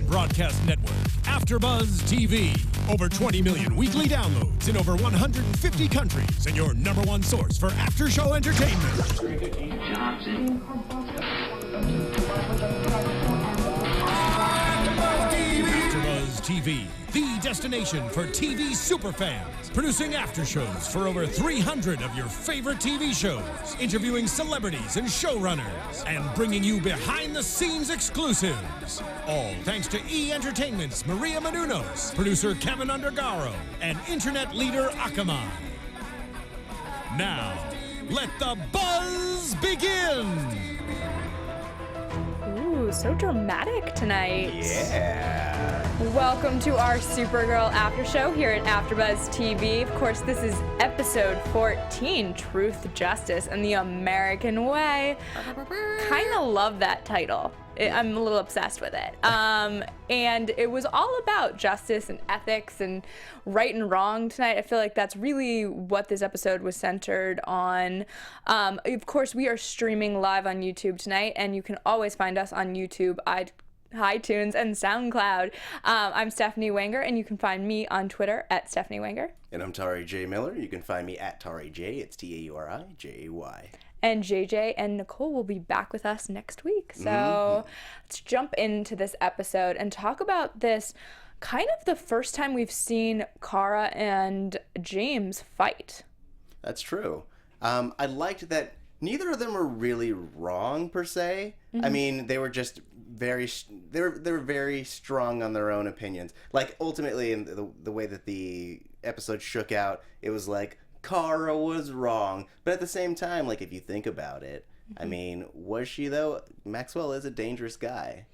broadcast network, AFTERBUZZ TV. Over 20 million weekly downloads in over 150 countries, and your number one source for after-show entertainment. AFTERBUZZ TV, the destination for TV superfans. Producing aftershows for over 300 of your favorite TV shows, interviewing celebrities and showrunners, and bringing you behind-the-scenes exclusives. All thanks to E! Entertainment's Maria Menounos, producer Kevin Undergaro, and internet leader Akamai. Now, let the buzz begin! Ooh, so dramatic tonight. Yeah. Welcome to our Supergirl after show here at AfterBuzz TV. Of course, this is episode 14, Truth, Justice, and the American Way. Kind of love that title. I'm a little obsessed with it. And it was all about justice and ethics and right and wrong tonight. I feel like that's really what this episode was centered on. Of course, we are streaming live on YouTube tonight, and you can always find us on YouTube, iTunes, and SoundCloud. I'm Stephanie Wenger, and you can find me on Twitter at Stephanie Wenger. And I'm Tauri J. Miller. You can find me at Tauri J. It's TauriJay. And JJ and Nicole will be back with us next week. So let's jump into this episode and talk about this kind of the first time we've seen Kara and James fight. That's true. I liked that neither of them were really wrong per se. I mean, they were just very strong on their own opinions. Like ultimately, in the way that the episode shook out, it was like Kara was wrong, but at the same time, like if you think about it, I mean, was she though? Maxwell is a dangerous guy.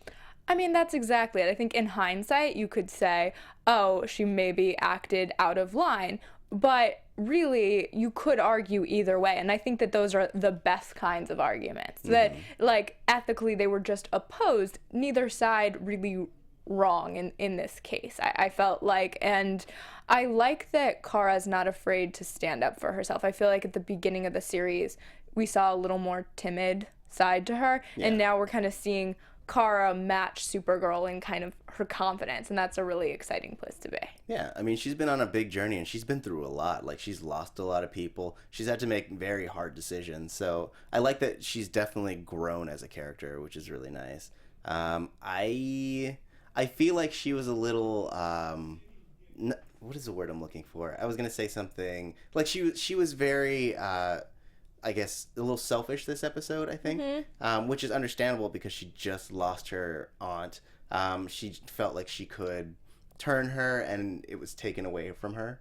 I mean, that's exactly it. I think in hindsight, you could say, oh, she maybe acted out of line, but really, you could argue either way, and I think that those are the best kinds of arguments. That, like, ethically, they were just opposed. Neither side really wrong in this case, I felt like. And I like that Kara's not afraid to stand up for herself. I feel like at the beginning of the series, we saw a little more timid side to her, and now we're kind of seeing Kara match Supergirl in kind of her confidence, and that's a really exciting place to be. Yeah, I mean, she's been on a big journey, and she's been through a lot. Like, she's lost a lot of people. She's had to make very hard decisions. So I like that she's definitely grown as a character, which is really nice. I feel like she was a little what is the word I'm looking for? I was gonna say something like she was very I guess a little selfish this episode, I think, which is understandable because she just lost her aunt. She felt like she could turn her, and it was taken away from her.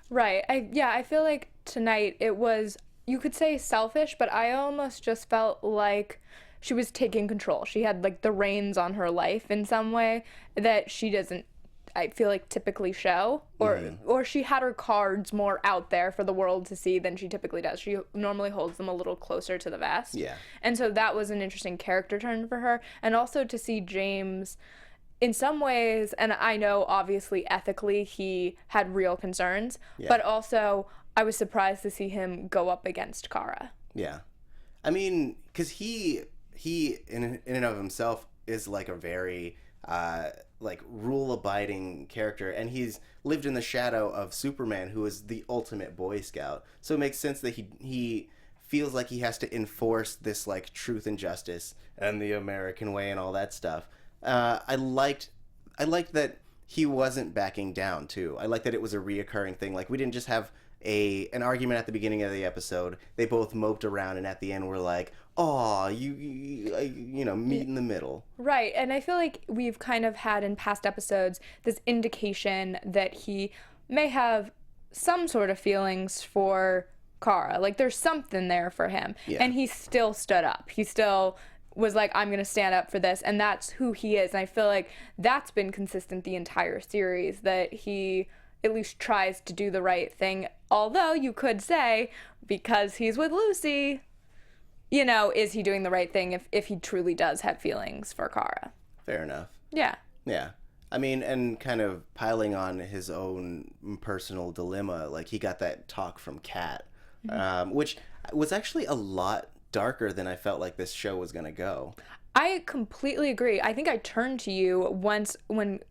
Right. I feel like tonight it was, you could say selfish, but I almost just felt like she was taking control. She had like the reins on her life in some way that she doesn't, I feel like, typically show, or she had her cards more out there for the world to see than she typically does. She normally holds them a little closer to the vest. Yeah. And so that was an interesting character turn for her. And also to see James, in some ways, and I know obviously ethically he had real concerns, but also I was surprised to see him go up against Kara. Yeah. I mean, because he in and of himself is like a very like rule-abiding character, and he's lived in the shadow of Superman, who is the ultimate Boy Scout. So it makes sense that he feels like he has to enforce this like truth and justice and the American way and all that stuff. I liked that he wasn't backing down too. I liked that it was a reoccurring thing. Like, we didn't just have an argument at the beginning of the episode. They both moped around, and at the end we're like, "Oh, you know, meet in the middle." Right, and I feel like we've kind of had in past episodes this indication that he may have some sort of feelings for Kara. Like, there's something there for him, and he still stood up. He still was like, I'm going to stand up for this, and that's who he is. And I feel like that's been consistent the entire series, that he at least tries to do the right thing. Although you could say, because he's with Lucy, you know, is he doing the right thing if he truly does have feelings for Kara? Fair enough. Yeah. Yeah. I mean, and kind of piling on his own personal dilemma, like he got that talk from Kat, which was actually a lot darker than I felt like this show was going to go. I completely agree. I think I turned to you once when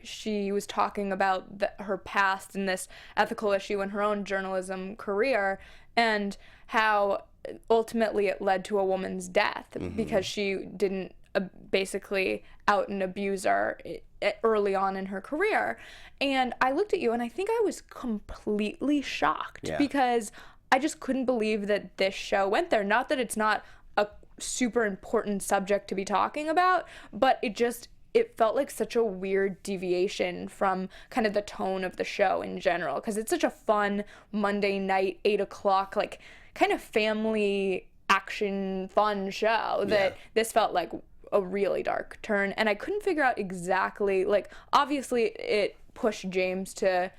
she was talking about her past and this ethical issue in her own journalism career, and how ultimately it led to a woman's death because she didn't basically out and abuse her early on in her career. And I looked at you and I think I was completely shocked because I just couldn't believe that this show went there. Not that it's not a super important subject to be talking about, but it felt like such a weird deviation from kind of the tone of the show in general, because it's such a fun Monday night 8 o'clock like kind of family action fun show that this felt like a really dark turn. And I couldn't figure out exactly, like, obviously it pushed James to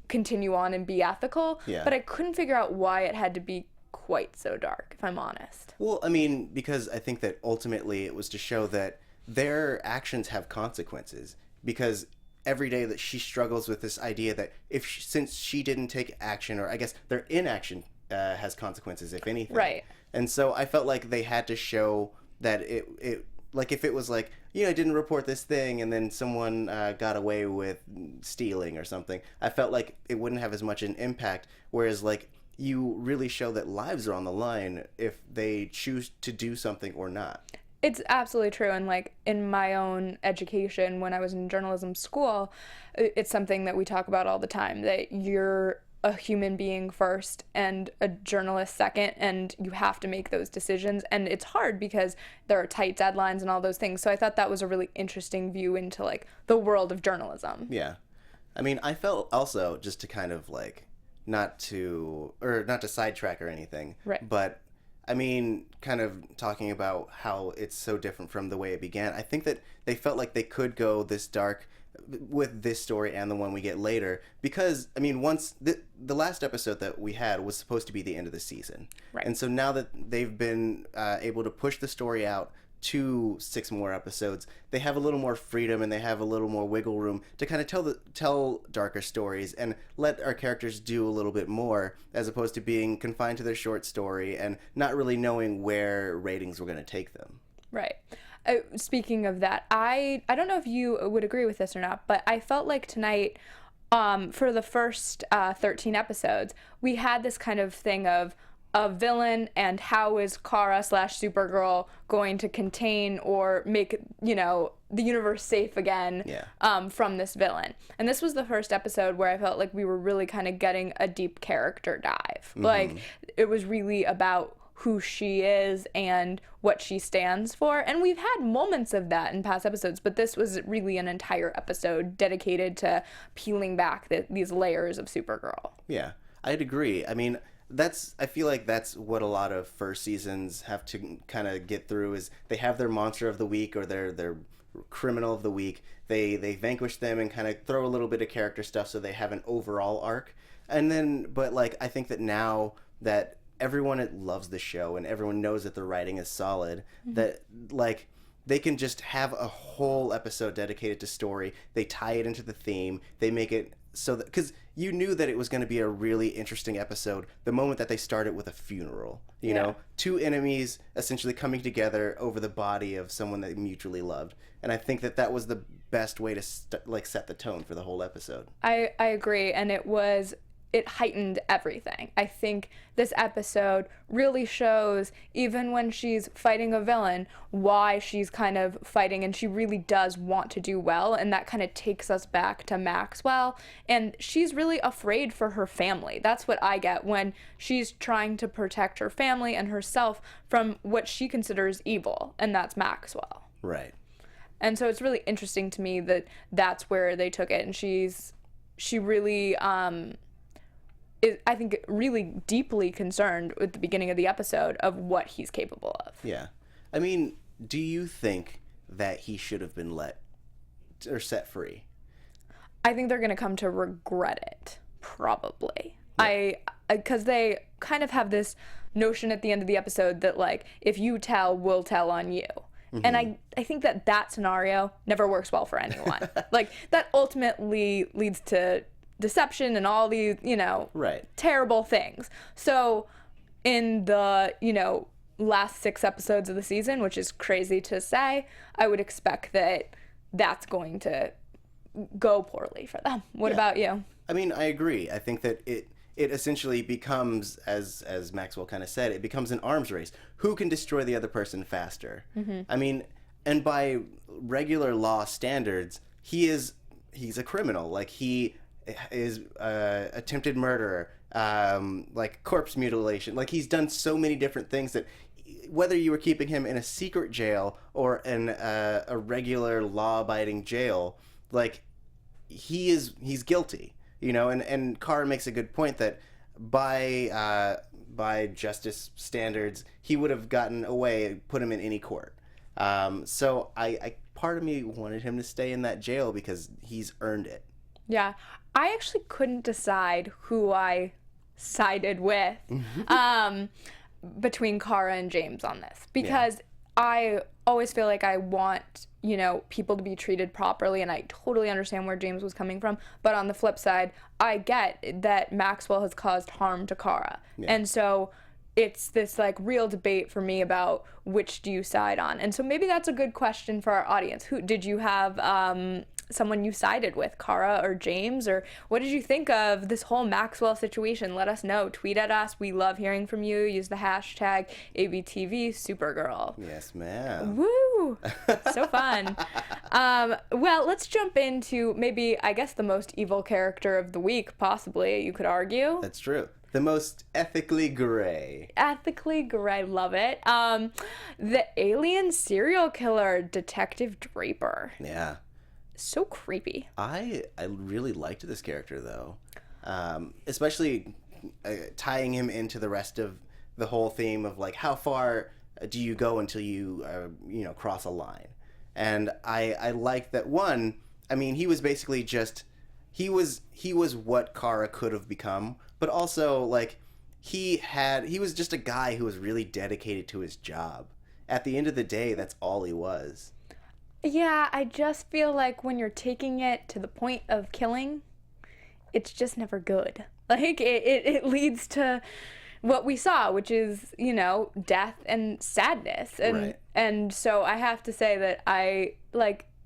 continue on and be ethical, but I couldn't figure out why it had to be quite so dark, if I'm honest. Well, I mean, because I think that ultimately it was to show that their actions have consequences, because every day that she struggles with this idea that since she didn't take action, or I guess their inaction has consequences, if anything. Right. And so I felt like they had to show that it like, if it was like, I didn't report this thing and then someone got away with stealing or something, I felt like it wouldn't have as much an impact. Whereas, like, you really show that lives are on the line if they choose to do something or not. It's absolutely true. And, like, in my own education, when I was in journalism school, it's something that we talk about all the time, that you're a human being first and a journalist second, and you have to make those decisions. And it's hard because there are tight deadlines and all those things. So I thought that was a really interesting view into, like, the world of journalism. Yeah. I mean, I felt also, just to kind of, like, not to sidetrack or anything, right, but I mean, kind of talking about how it's so different from the way it began, I think that they felt like they could go this dark with this story and the one we get later, because, I mean, once the last episode that we had was supposed to be the end of the season. Right. And so now that they've been able to push the story out to 6 more episodes, they have a little more freedom and they have a little more wiggle room to kind of tell darker stories and let our characters do a little bit more, as opposed to being confined to their short story and not really knowing where ratings were going to take them. Right. Speaking of that, I don't know if you would agree with this or not, but I felt like tonight, for the first 13 episodes, we had this kind of thing of a villain and how is Kara / Supergirl going to contain or make, the universe safe again from this villain. And this was the first episode where I felt like we were really kind of getting a deep character dive. Mm-hmm. Like, it was really about who she is and what she stands for. And we've had moments of that in past episodes, but this was really an entire episode dedicated to peeling back these layers of Supergirl. Yeah, I'd agree. I mean, I feel like that's what a lot of first seasons have to kind of get through, is they have their monster of the week or their criminal of the week. They vanquish them and kind of throw a little bit of character stuff so they have an overall arc. And then, but like, I think that now that everyone loves the show and everyone knows that the writing is solid, mm-hmm. that, like, they can just have a whole episode dedicated to story. They tie it into the theme. They make it so that, because you knew that it was going to be a really interesting episode the moment that they started with a funeral. You know, 2 enemies essentially coming together over the body of someone they mutually loved. And I think that was the best way to set the tone for the whole episode. I agree, and it heightened everything. I think this episode really shows, even when she's fighting a villain, why she's kind of fighting, and she really does want to do well, and that kind of takes us back to Maxwell, and she's really afraid for her family. That's what I get when she's trying to protect her family and herself from what she considers evil, and that's Maxwell. Right. And so it's really interesting to me that that's where they took it, and she really is, I think, really deeply concerned at the beginning of the episode of what he's capable of. Yeah. I mean, do you think that he should have been let or set free? I think they're going to come to regret it, probably. Yeah. Because they kind of have this notion at the end of the episode that, like, if you tell, we'll tell on you. Mm-hmm. And I think that scenario never works well for anyone. Like, that ultimately leads to deception and all these, right. terrible things. So in the, last 6 episodes of the season, which is crazy to say, I would expect that that's going to go poorly for them. What about you? I mean, I agree. I think that it essentially becomes, as Maxwell kind of said, it becomes an arms race. Who can destroy the other person faster? I mean, and by regular law standards, he's a criminal. Like, he is attempted murderer, like corpse mutilation. Like, he's done so many different things that whether you were keeping him in a secret jail or in a regular law-abiding jail, like, he's guilty, you know. And Kara makes a good point that by justice standards, he would have gotten away, put him in any court. So I part of me wanted him to stay in that jail because he's earned it. Yeah, I actually couldn't decide who I sided with between Kara and James on this, because I always feel like I want, you know, people to be treated properly, and I totally understand where James was coming from. But on the flip side, I get that Maxwell has caused harm to Kara. And so it's this like real debate for me about which do you side on. And so maybe that's a good question for our audience. Who did you have someone you sided with, Kara or James, or what did you think of this whole Maxwell situation? Let us know. Tweet at us. We love hearing from you. Use the hashtag ABTV Supergirl. Yes, ma'am. Woo! So fun. Well, let's jump into maybe, I guess, the most evil character of the week, possibly, you could argue. That's true. The most ethically gray. Ethically gray, love it. The alien serial killer, Detective Draper. Yeah. So creepy. I really liked this character, though. Especially tying him into the rest of the whole theme of, like, how far do you go until you, cross a line? And I liked that one. I mean, he was basically just... He was what Kara could have become, but also, like, he was just a guy who was really dedicated to his job. At the end of the day, that's all he was. Yeah, I just feel like when you're taking it to the point of killing, it's just never good. Like, it leads to what we saw, which is, you know, death and sadness. And so I have to say that I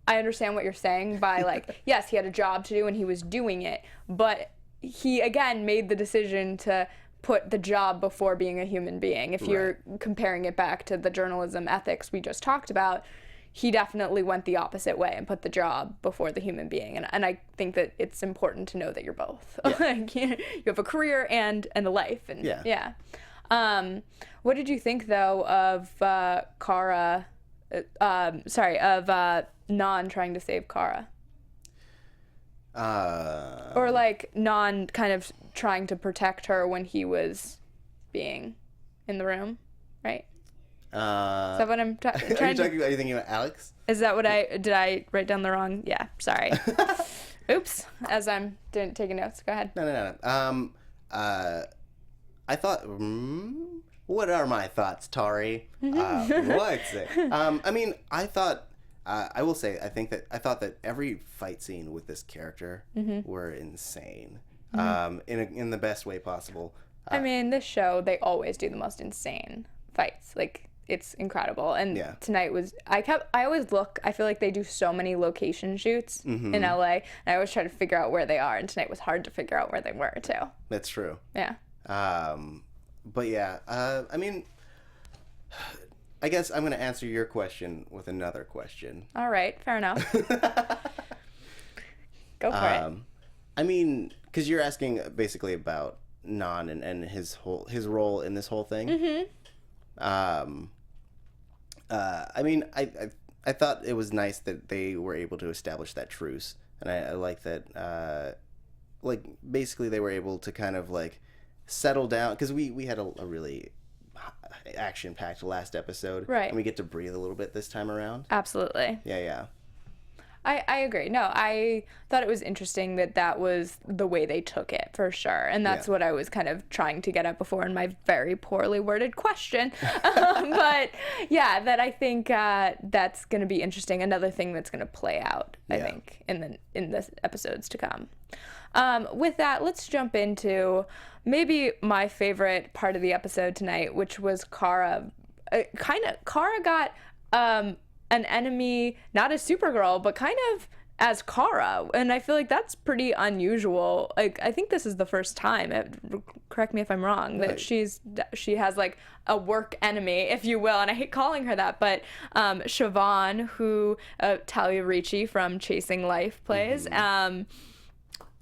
understand what you're saying by, like, yes, he had a job to do and he was doing it, but he, again, made the decision to put the job before being a human being. If you're comparing it back to the journalism ethics we just talked about, he definitely went the opposite way and put the job before the human being. And I think that it's important to know that you're both. Like, you have a career and a life. And what did you think, though, of Kara, of Non trying to save Kara? Or, like, Non kind of trying to protect her when he was being in the room, right? Is that what I'm trying to... Are you thinking about Alex? Is that what did I write down the wrong? Yeah, sorry. Oops, as I'm taking notes. Go ahead. No. I thought, what are my thoughts, Tauri? What's it? I mean, I thought, I will say, I thought that every fight scene with this character were insane, in the best way possible. I mean, this show, they always do the most insane fights. Like, it's incredible. And tonight was, I feel like they do so many location shoots in LA, and I always try to figure out where they are, and tonight was hard to figure out where they were, too. That's true. Yeah. But yeah, I mean, I guess I'm going to answer your question with another question. All right, fair enough. Go for it. I mean, because you're asking basically about Non and his role in this whole thing. I mean, I thought it was nice that they were able to establish that truce, and I like that. Like, basically, they were able to kind of, like, settle down, because we had a really action-packed last episode, right? And we get to breathe a little bit this time around. Absolutely. Yeah. I agree. No, I thought it was interesting that was the way they took it, for sure. And that's what I was kind of trying to get at before in my very poorly worded question. But yeah, that I think that's going to be interesting. Another thing that's going to play out, I think, in the episodes to come. With that, let's jump into maybe my favorite part of the episode tonight, which was Kara Kara got an enemy, not as Supergirl, but kind of as Kara, and I feel like that's pretty unusual. Like, I think this is the first time, correct me if I'm wrong, that she has like a work enemy, if you will, and I hate calling her that, but Siobhan, who Talia Ricci from Chasing Life plays, and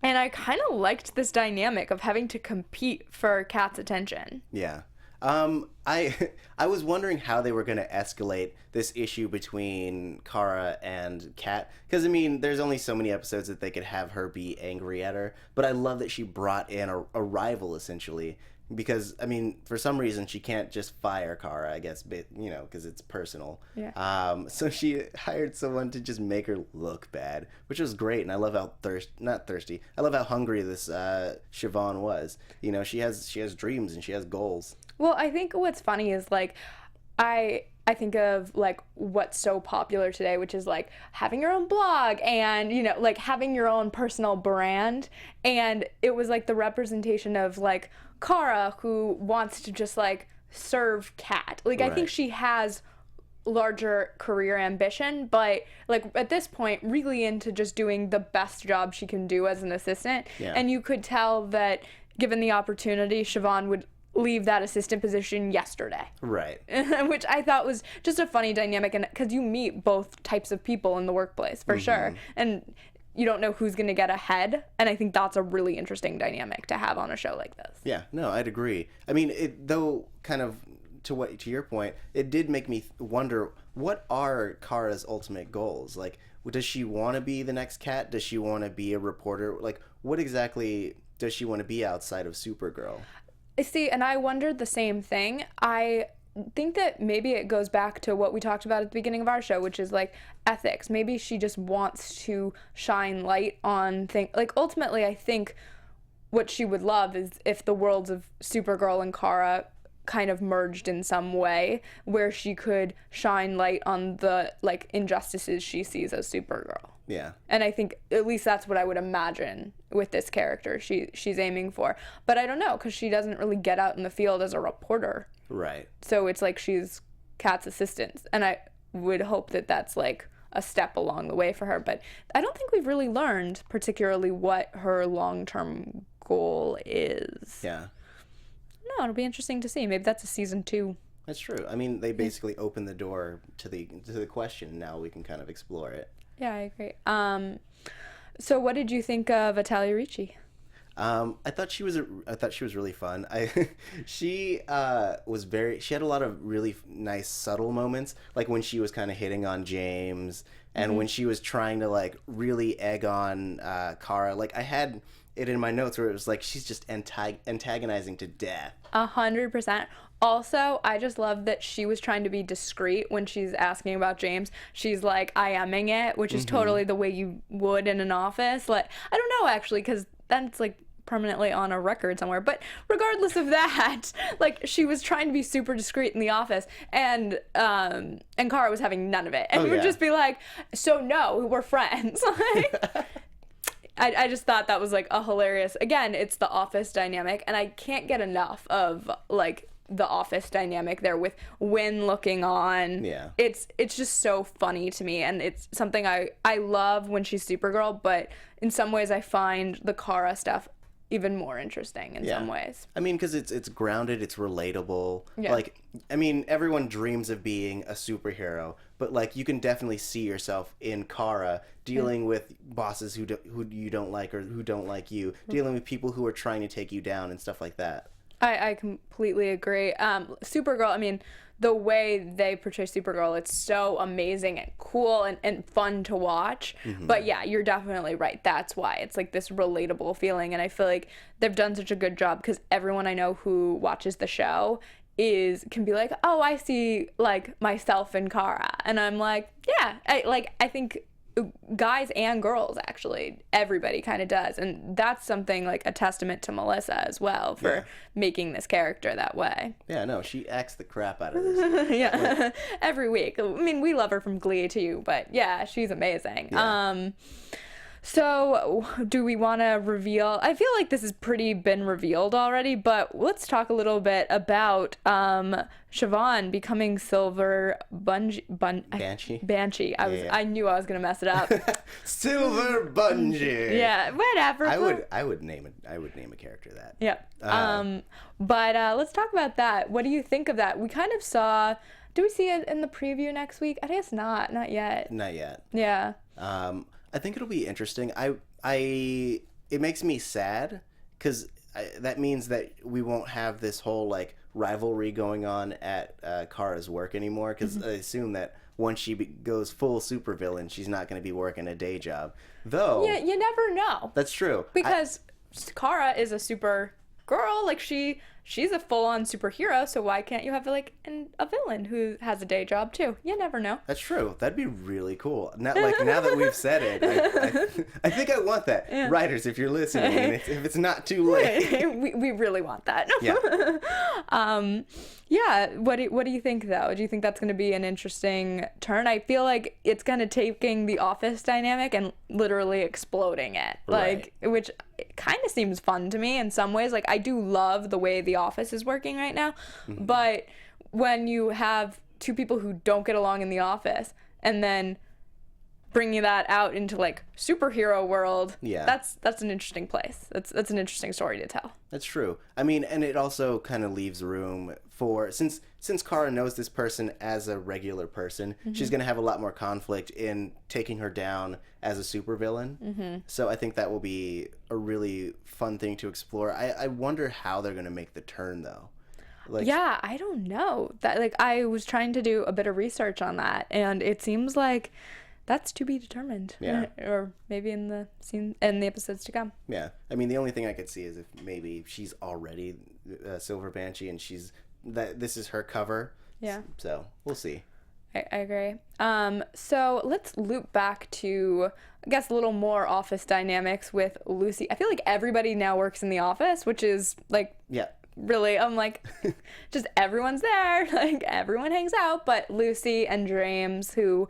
I kind of liked this dynamic of having to compete for Kat's attention. Yeah. I was wondering how they were going to escalate this issue between Kara and Kat, because I mean, there's only so many episodes that they could have her be angry at her, but I love that she brought in a rival, essentially, because I mean, for some reason she can't just fire Kara, I guess, but, you know, because it's personal. Yeah. So she hired someone to just make her look bad, which was great, and I love how I love how hungry this Siobhan was. You know, she has dreams and she has goals. Well, I think what's funny is, like, I think of, like, what's so popular today, which is, like, having your own blog and, you know, like, having your own personal brand. And it was, like, the representation of, like, Kara, who wants to just, like, serve Kat. Like, I think she has larger career ambition, but, like, at this point, really into just doing the best job she can do as an assistant. Yeah. And you could tell that, given the opportunity, Siobhan would leave that assistant position yesterday. Right. Which I thought was just a funny dynamic, and because you meet both types of people in the workplace, for sure. And you don't know who's going to get ahead, and I think that's a really interesting dynamic to have on a show like this. Yeah, no, I'd agree. I mean, though, kind of to your point, it did make me wonder, what are Kara's ultimate goals? Like, does she want to be the next Kat? Does she want to be a reporter? Like, what exactly does she want to be outside of Supergirl? See, and I wondered the same thing. I think that maybe it goes back to what we talked about at the beginning of our show, which is, like, ethics. Maybe she just wants to shine light on things. Like, ultimately, I think what she would love is if the worlds of Supergirl and Kara kind of merged in some way, where she could shine light on the, like, injustices she sees as Supergirl. Yeah. And I think at least that's what I would imagine with this character she's aiming for. But I don't know, because she doesn't really get out in the field as a reporter. Right. So it's like she's Kat's assistant. And I would hope that that's, like, a step along the way for her. But I don't think we've really learned particularly what her long-term goal is. Yeah. No, it'll be interesting to see. Maybe that's a season 2. That's true. I mean, they basically opened the door to the question. Now we can kind of explore it. Yeah, I agree. So what did you think of Talia Ricci? I thought she was really fun. She had a lot of really nice subtle moments, like when she was kind of hitting on James, and when she was trying to, like, really egg on Kara. Like, I had it in my notes where it was like she's just antagonizing to death. 100%. Also, I just love that she was trying to be discreet when she's asking about James. She's like, I-aming it, which is totally the way you would in an office. Like, I don't know, actually, because then it's, like, permanently on a record somewhere. But regardless of that, like, she was trying to be super discreet in the office, and Kara was having none of it. And would just be like, so no, we're friends. Like, I just thought that was, like, a hilarious, again, it's the office dynamic, and I can't get enough of, like, the office dynamic there with Wynn looking on. Yeah. It's just so funny to me, and it's something I love when she's Supergirl, but in some ways I find the Kara stuff even more interesting in some ways. I mean, because it's grounded, it's relatable. Yeah. Like, I mean, everyone dreams of being a superhero, but, like, you can definitely see yourself in Kara dealing with bosses who you don't like or who don't like you, dealing with people who are trying to take you down and stuff like that. I completely agree. Supergirl, I mean, the way they portray Supergirl, it's so amazing and cool and fun to watch. But yeah, you're definitely right. That's why it's, like, this relatable feeling. And I feel like they've done such a good job, because everyone I know who watches the show can be like, oh, I see, like, myself in Kara. And I'm like, yeah, I think guys and girls, actually, everybody kind of does, and that's something, like, a testament to Melissa as well for making this character that way. Yeah, no, she acts the crap out of this. Yeah. Every week. I mean, we love her from Glee too, but yeah, she's amazing. So, do we want to reveal? I feel like this has pretty been revealed already, but let's talk a little bit about Siobhan becoming Silver Banshee. Banshee. I knew I was gonna mess it up. Silver Banshee. Yeah, whatever. I would name a character that. Yeah. But let's talk about that. What do you think of that? We kind of saw. Do we see it in the preview next week? I guess not. Not yet. Not yet. Yeah. I think it'll be interesting. It makes me sad because that means that we won't have this whole like rivalry going on at Kara's work anymore. Because I assume that once she goes full supervillain, she's not going to be working a day job. Though, yeah, you never know. That's true. Because Kara is a super girl. Like she's a full-on superhero. So why can't you have like a villain who has a day job too? You never know. That's true. That'd be really cool. Now that we've said it, I think I want that. Yeah. Writers, if you're listening, and if it's not too late, we really want that. Yeah. Yeah. What do you think though? Do you think that's going to be an interesting turn? I feel like it's kind of taking the Office dynamic and literally exploding it, like which kind of seems fun to me in some ways. Like I do love the way the Office is working right now, but when you have two people who don't get along in the office and then bringing that out into like superhero world, that's an interesting place. That's an interesting story to tell. That's true. I mean, and it also kind of leaves room for since Kara knows this person as a regular person, she's going to have a lot more conflict in taking her down as a supervillain. So I think that will be a really fun thing to explore. I wonder how they're going to make the turn though. Like, yeah, I don't know. That like I was trying to do a bit of research on that, and it seems like that's to be determined. Yeah. Or maybe in the episodes to come. Yeah. I mean, the only thing I could see is if maybe she's already Silver Banshee and this is her cover. Yeah. So we'll see. I agree. So let's loop back to, I guess, a little more office dynamics with Lucy. I feel like everybody now works in the office, which is like, really, I'm like, just everyone's there. Like everyone hangs out, but Lucy and James, who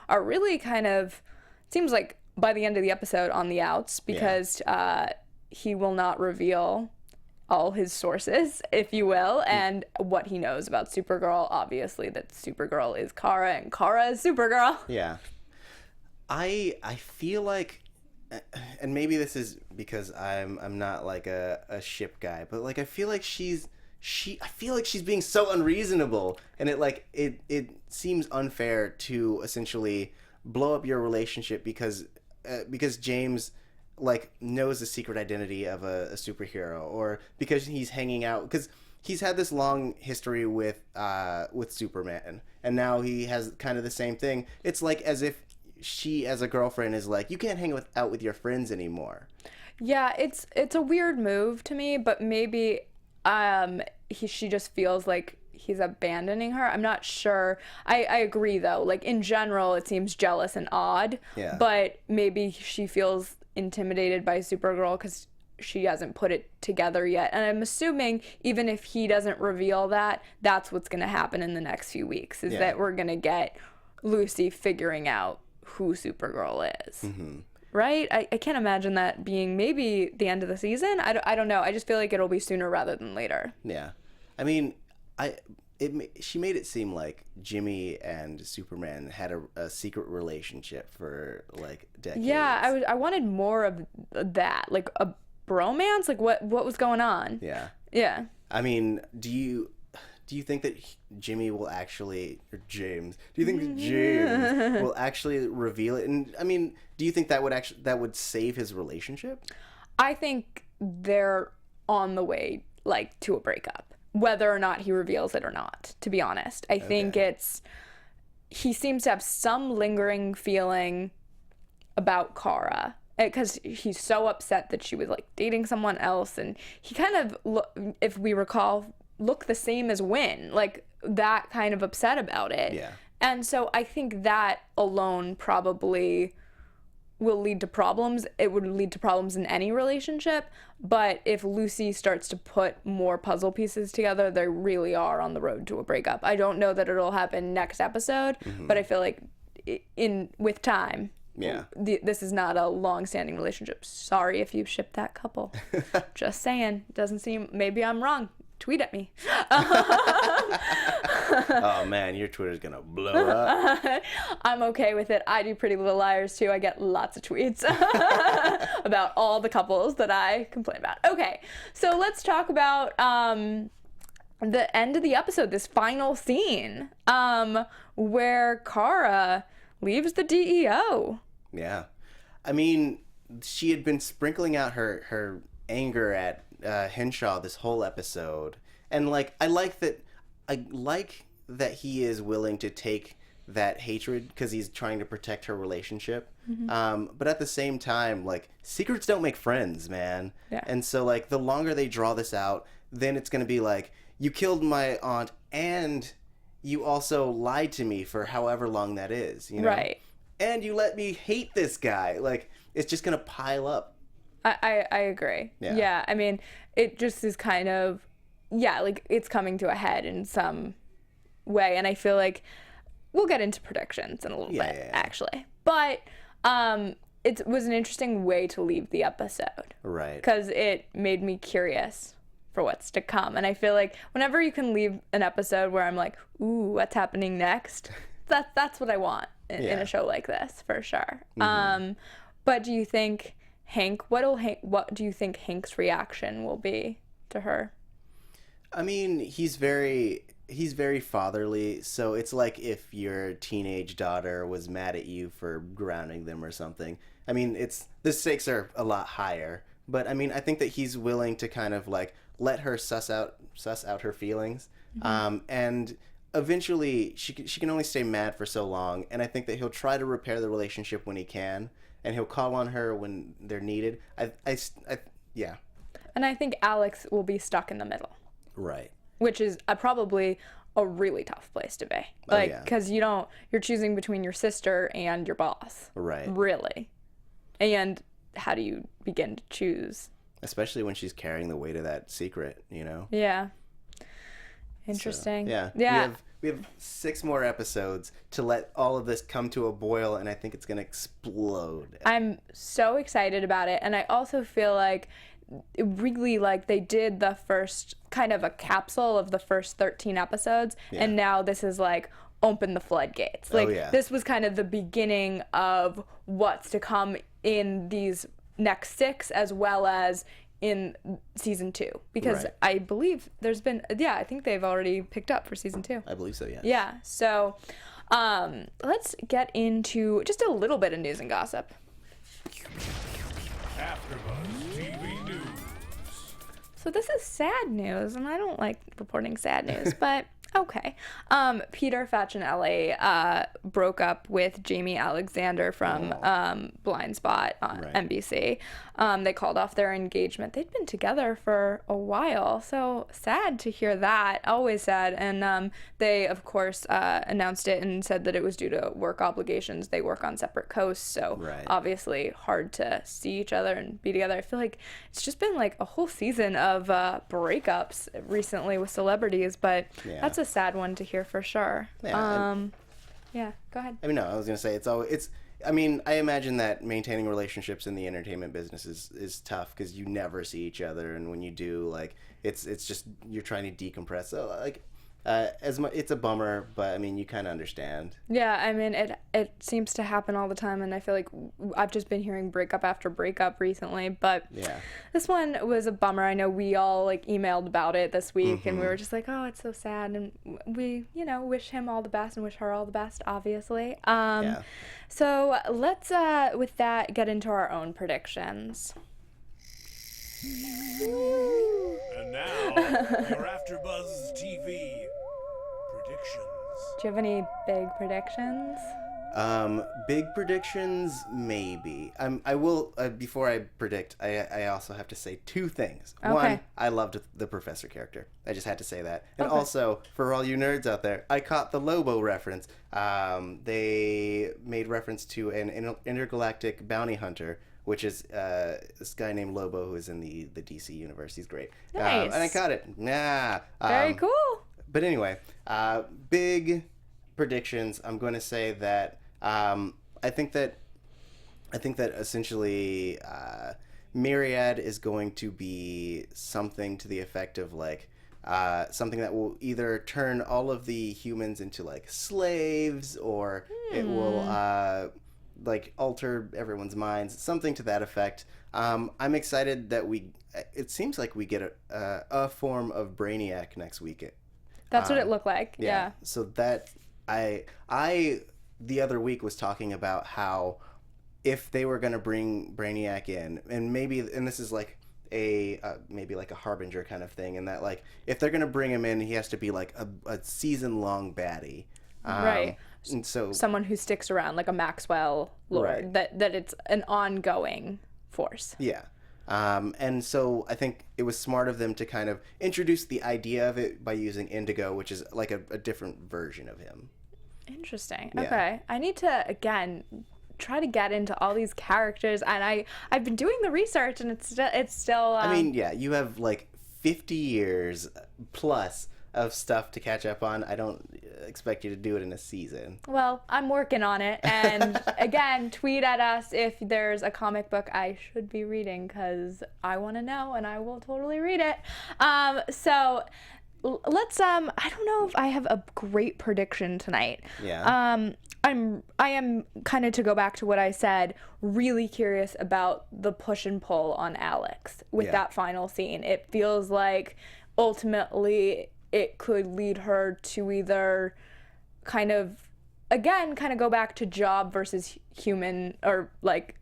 are really kind of, seems like by the end of the episode on the outs because he will not reveal all his sources, if you will, and what he knows about Supergirl. Obviously that Supergirl is Kara and Kara is Supergirl. Yeah. I feel like, and maybe this is because I'm not like a ship guy, but like I feel like she's being so unreasonable, and it seems unfair to essentially blow up your relationship because James like knows the secret identity of a superhero, or because he's hanging out, because he's had this long history with Superman, and now he has kind of the same thing. It's like as if she as a girlfriend is like, you can't hang out with your friends anymore. Yeah, it's a weird move to me, but maybe she just feels like he's abandoning her. I'm not sure. I agree though. Like in general, it seems jealous and odd. Yeah. But maybe she feels intimidated by Supergirl because she hasn't put it together yet. And I'm assuming even if he doesn't reveal that, that's what's going to happen in the next few weeks, is that we're going to get Lucy figuring out who Supergirl is. Right? I can't imagine that being maybe the end of the season. I don't know. I just feel like it'll be sooner rather than later. Yeah. I mean, she made it seem like Jimmy and Superman had a secret relationship for like decades. Yeah, I wanted more of that, like a bromance. Like what was going on? Yeah. Yeah. I mean, do you think that Jimmy will actually, or James? Do you think that James will actually reveal it? And I mean, do you think that would save his relationship? I think they're on the way like to a breakup, whether or not he reveals it or not, to be honest. I think he seems to have some lingering feeling about Kara, because he's so upset that she was like dating someone else, and he kind of, if we recall, looked the same as Wynn, like that kind of upset about it. Yeah. And so I think that alone probably will lead to problems. It would lead to problems in any relationship, but if Lucy starts to put more puzzle pieces together, they really are on the road to a breakup. I don't know that it'll happen next episode, but I feel like with time Yeah. This is not a long-standing relationship. Sorry if you ship that couple. Just saying. Doesn't seem, maybe I'm wrong. Tweet at me. Oh man, your Twitter's gonna blow up. I'm okay with it. I do Pretty Little Liars too. I get lots of tweets about all the couples that I complain about. Okay, so let's talk about the end of the episode, this final scene, where Kara leaves the DEO. Yeah. I mean, she had been sprinkling out her anger at Henshaw this whole episode. And like I like that he is willing to take that hatred because he's trying to protect her relationship. But at the same time, like, secrets don't make friends, man. Yeah. And so like the longer they draw this out, then it's gonna be like, you killed my aunt and you also lied to me for however long that is, you know? Right. And you let me hate this guy. Like, it's just gonna pile up. I agree. Yeah. I mean, it just is kind of, like, it's coming to a head in some way. And I feel like we'll get into predictions in a little bit, actually. But it was an interesting way to leave the episode. Right. Because it made me curious for what's to come. And I feel like whenever you can leave an episode where I'm like, ooh, what's happening next? That's what I want in a show like this, for sure. But do you think what do you think Hank's reaction will be to her? I mean, he's very fatherly, so it's like if your teenage daughter was mad at you for grounding them or something. I mean, the stakes are a lot higher, but I mean, I think that he's willing to kind of like let her suss out her feelings, and eventually she can only stay mad for so long, and I think that he'll try to repair the relationship when he can, and he'll call on her when they're needed. Yeah. And I think Alex will be stuck in the middle. Right. Which is probably a really tough place to be. Like, because you're choosing between your sister and your boss. Right. Really. And how do you begin to choose? Especially when she's carrying the weight of that secret, you know? Yeah. Interesting. So, yeah. We have 6 more episodes to let all of this come to a boil, and I think it's going to explode. I'm so excited about it, and I also feel like really like they did the first kind of a capsule of the first 13 episodes, and now this is like open the floodgates. Like this was kind of the beginning of what's to come in these next 6 as well as in season 2, because I believe there's been I think they've already picked up for season 2. I believe so, yeah. Yeah. So let's get into just a little bit of news and gossip. AfterBuzz TV News. So this is sad news, and I don't like reporting sad news, but okay. Peter Facinelli broke up with Jamie Alexander from Blind Spot on NBC. They called off their engagement. They'd been together for a while, so sad to hear that. Always sad. And they, of course, announced it and said that it was due to work obligations. They work on separate coasts, so obviously hard to see each other and be together. I feel like it's just been like a whole season of breakups recently with celebrities, but that's a sad one to hear for sure. Go ahead. I mean, no, I was gonna say I mean, I imagine that maintaining relationships in the entertainment business is tough because you never see each other, and when you do, like, it's just you're trying to decompress. So like, it's a bummer, but I mean, you kind of understand. Yeah, I mean, it seems to happen all the time, and I feel like I've just been hearing breakup after breakup recently, but this one was a bummer. I know we all like emailed about it this week, and we were just like, oh, it's so sad, and we, wish him all the best and wish her all the best, obviously. So let's, with that, get into our own predictions. And now, your AfterBuzz TV predictions. Do you have any big predictions? Big predictions, maybe. I will, before I predict, I also have to say 2 things. Okay. One, I loved the professor character. I just had to say that. And also, for all you nerds out there, I caught the Lobo reference. They made reference to an intergalactic bounty hunter, which is this guy named Lobo who is in the DC universe. He's great. Nice. And I caught it. Very cool. But anyway, big predictions. I'm going to say that I think that I think that essentially Myriad is going to be something to the effect of like something that will either turn all of the humans into like slaves, or it will like alter everyone's minds, something to that effect. I'm excited that it seems like we get a form of Brainiac next week. That's what it looked like. Yeah. So that I the other week was talking about how if they were going to bring Brainiac in, and this is like maybe like a Harbinger kind of thing, and that like if they're going to bring him in, he has to be like a season-long baddie. Right. And so someone who sticks around, like a Maxwell Lord, right. that it's an ongoing force. Yeah. And so I think it was smart of them to kind of introduce the idea of it by using Indigo, which is like a different version of him. Interesting. Yeah. Okay. I need to, again, try to get into all these characters, and I've been doing the research, and it's still I mean, yeah, you have like 50 years plus of stuff to catch up on. I don't expect you to do it in a season. Well, I'm working on it. And again, tweet at us if there's a comic book I should be reading, because I want to know, and I will totally read it. So let's I don't know if I have a great prediction tonight. Yeah. I am kind of, to go back to what I said, really curious about the push and pull on Alex with that final scene. It feels like ultimately it could lead her to either kind of go back to job versus human, or like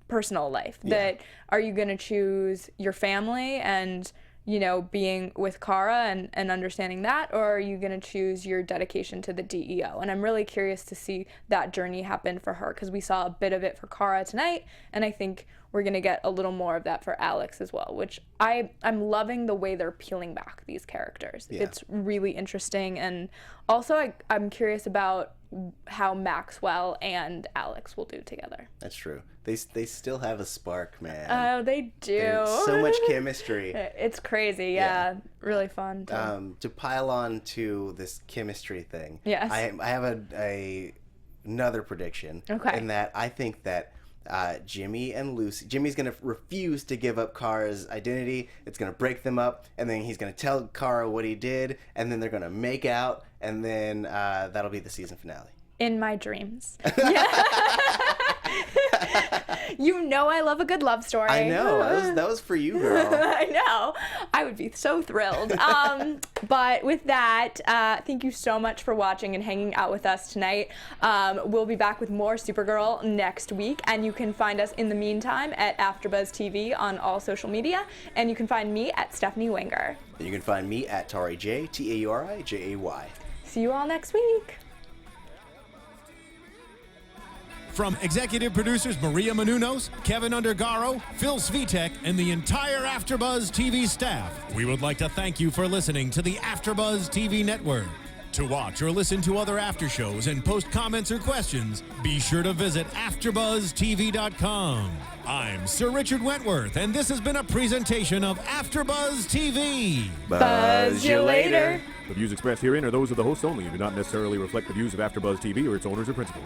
personal life. That are you going to choose your family and, you know, being with Kara and understanding that, or are you going to choose your dedication to the DEO? And I'm really curious to see that journey happen for her, because we saw a bit of it for Kara tonight, and I think we're going to get a little more of that for Alex as well, which I'm loving the way they're peeling back these characters. Yeah. It's really interesting. And also I'm curious about how Maxwell and Alex will do together. That's true. They still have a spark, man. Oh, they do. There's so much chemistry. It's crazy. Yeah. Really fun. To pile on to this chemistry thing. Yes. I have another prediction. Okay. In that I think that Jimmy's going to refuse to give up Kara's identity. It's going to break them up, and then he's going to tell Kara what he did, and then they're going to make out, and then that'll be the season finale. In my dreams. You know I love a good love story. I know. That was for you, girl. I know. I would be so thrilled. But with that, thank you so much for watching and hanging out with us tonight. We'll be back with more Supergirl next week, and you can find us in the meantime at AfterBuzz TV on all social media, and you can find me at Stephanie Wenger. And you can find me at Tauri J, Taurijay. See you all next week. From executive producers Maria Menounos, Kevin Undergaro, Phil Svitek, and the entire AfterBuzz TV staff, we would like to thank you for listening to the AfterBuzz TV network. To watch or listen to other after shows and post comments or questions, be sure to visit AfterBuzzTV.com. I'm Sir Richard Wentworth, and this has been a presentation of AfterBuzz TV. Buzz you later. The views expressed herein are those of the hosts only and do not necessarily reflect the views of AfterBuzz TV or its owners or principals.